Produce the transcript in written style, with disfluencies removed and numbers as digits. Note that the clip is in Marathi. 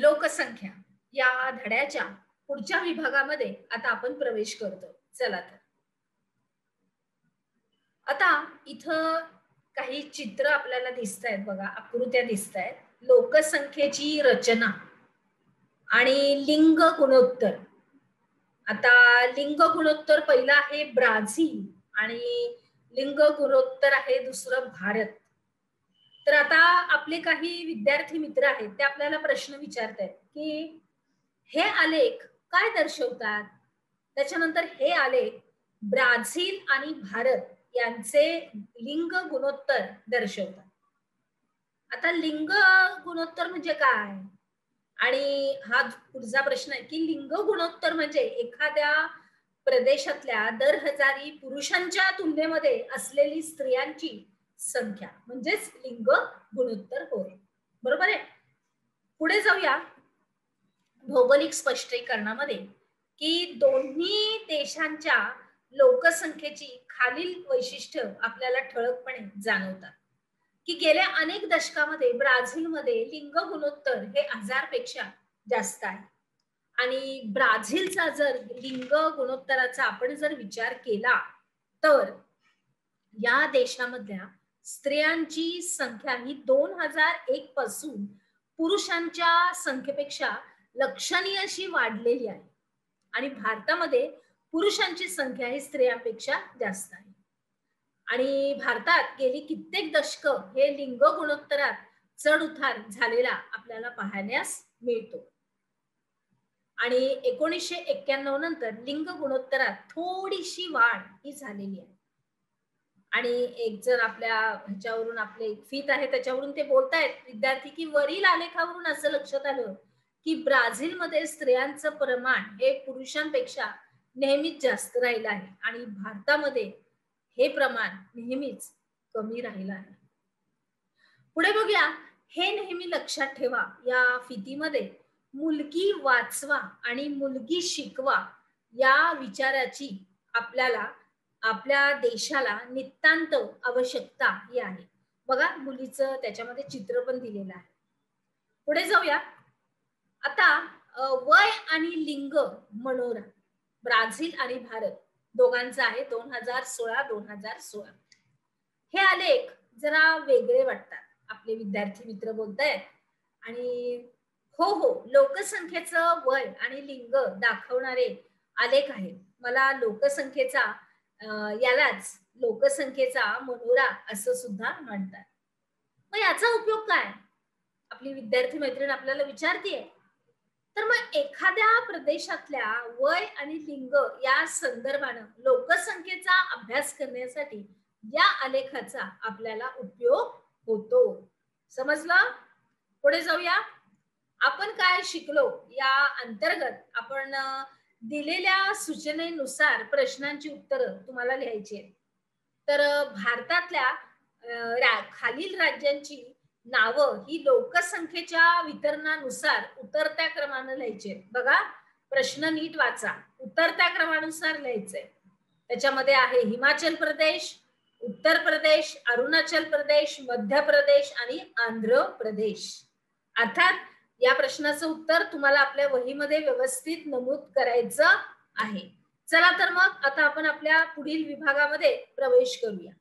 लोकसंख्या या धड्याच्या पुढच्या विभागामध्ये आता आपण प्रवेश करतो. चला तर आता इथं काही चित्र आपल्याला दिसत आहेत बघा, आकृत्या दिसत आहेत. लोकसंख्येची रचना आणि लिंग गुणोत्तर. आता लिंग गुणोत्तर पहिलं आहे ब्राझील आणि लिंग गुणोत्तर आहे दुसरं भारत. तर आता आपले काही विद्यार्थी मित्र आहेत ते आपल्याला प्रश्न विचारतायत की हे आलेख काय दर्शवतात. त्याच्यानंतर हे आलेख ब्राझील आणि भारत यांचे लिंग गुणोत्तर दर्शवतात. आता लिंग गुणोत्तर म्हणजे काय आणि हा पुढचा प्रश्न आहे की लिंग गुणोत्तर म्हणजे एखाद्या प्रदेशातल्या दर हजारी पुरुषांच्या तुलनेमध्ये असलेली स्त्रियांची संख्या म्हणजेच लिंग गुणोत्तर होय. बरोबर आहे. पुढे जाऊया भौगोलिक स्पष्टीकरणामध्ये की दोन्ही देशांच्या लोकसंख्येची खालील वैशिष्ट्य आपल्याला ठळकपणे जाणवतात की गेल्या अनेक दशकामध्ये ब्राझीलमध्ये लिंग गुणोत्तर हे 1000 पेक्षा जास्त आहे. आणि ब्राझीलचा जर लिंग गुणोत्तराचा आपण जर विचार केला तर या देशामधल्या स्त्रियांची संख्या ही 2001 पासून पुरुषांच्या संख्येपेक्षा लक्षणीय अशी वाढलेली आहे. आणि भारतामध्ये पुरुषांची संख्या ही स्त्रियांपेक्षा जास्त आहे. आणि भारतात गेली कित्येक दशक हे लिंग गुणोत्तरात चढ उतार झालेला आपल्याला पाहण्यास मिळतो. आणि 1991 नंतर लिंग गुणोत्तरात थोडीशी वाढ ही झालेली आहे. आणि एक जर आपल्या ह्याच्यावरून आपले एक फीत आहे त्याच्यावरून ते बोलतायत विद्यार्थी की वरील आलेखावरून असं लक्षात आलं की ब्राझीलमध्ये स्त्रियांचं प्रमाण हे पुरुषांपेक्षा नेहमीच जास्त राहिलं आहे आणि भारतामध्ये हे प्रमाण नेहमीच कमी राहिलं आहे. पुढे बघूया. हे नेहमी लक्षात ठेवा या फितीमध्ये मुलगी वाचवा आणि मुलगी शिकवा या विचाराची आपल्याला आपल्या देशाला नितांत आवश्यकता ही आहे. बघा मुलीचं त्याच्यामध्ये चित्र पण दिलेलं आहे. पुढे जाऊया. आता वय आणि लिंग मनोरा ब्राझील आणि भारत दोघांचा आहे 2016-2016. हे आलेख जरा वेगळे वाटतात. आपले विद्यार्थी मित्र बोलतायत आणि हो लोकसंख्येचं वय आणि लिंग दाखवणारे आलेख आहेत. मला लोकसंख्येचा यालाच लोकसंख्येचा मनोरा असं सुद्धा म्हणतात. मग याचा उपयोग काय आपली विद्यार्थी मैत्रीण आपल्याला विचारतीये. तर मग एखाद्या प्रदेशातल्या वय आणि लिंग या संदर्भानं लोकसंख्येचा अभ्यास करण्यासाठी या आलेखाचा आपल्याला उपयोग होतो. समजलं. पुढे जाऊया. आपण काय शिकलो या अंतर्गत आपण दिलेल्या सूचनेनुसार प्रश्नांची उत्तरं तुम्हाला लिहायची आहेत. तर भारतातल्या खालील राज्यांची नावं ही लोकसंख्येच्या वितरणानुसार उतरत्या क्रमाने लिहायची आहेत. बघा प्रश्न नीट वाचा. उतरत्या क्रमानुसार लिहायचंय. त्याच्यामध्ये आहे हिमाचल प्रदेश, उत्तर प्रदेश, अरुणाचल प्रदेश, मध्य प्रदेश आणि आंध्र प्रदेश. अर्थात या प्रश्नाचं उत्तर तुम्हाला आपल्या वहीमध्ये व्यवस्थित नमूद करायचं आहे. चला तर मग आता आपण आपल्या पुढील विभागामध्ये प्रवेश करूया.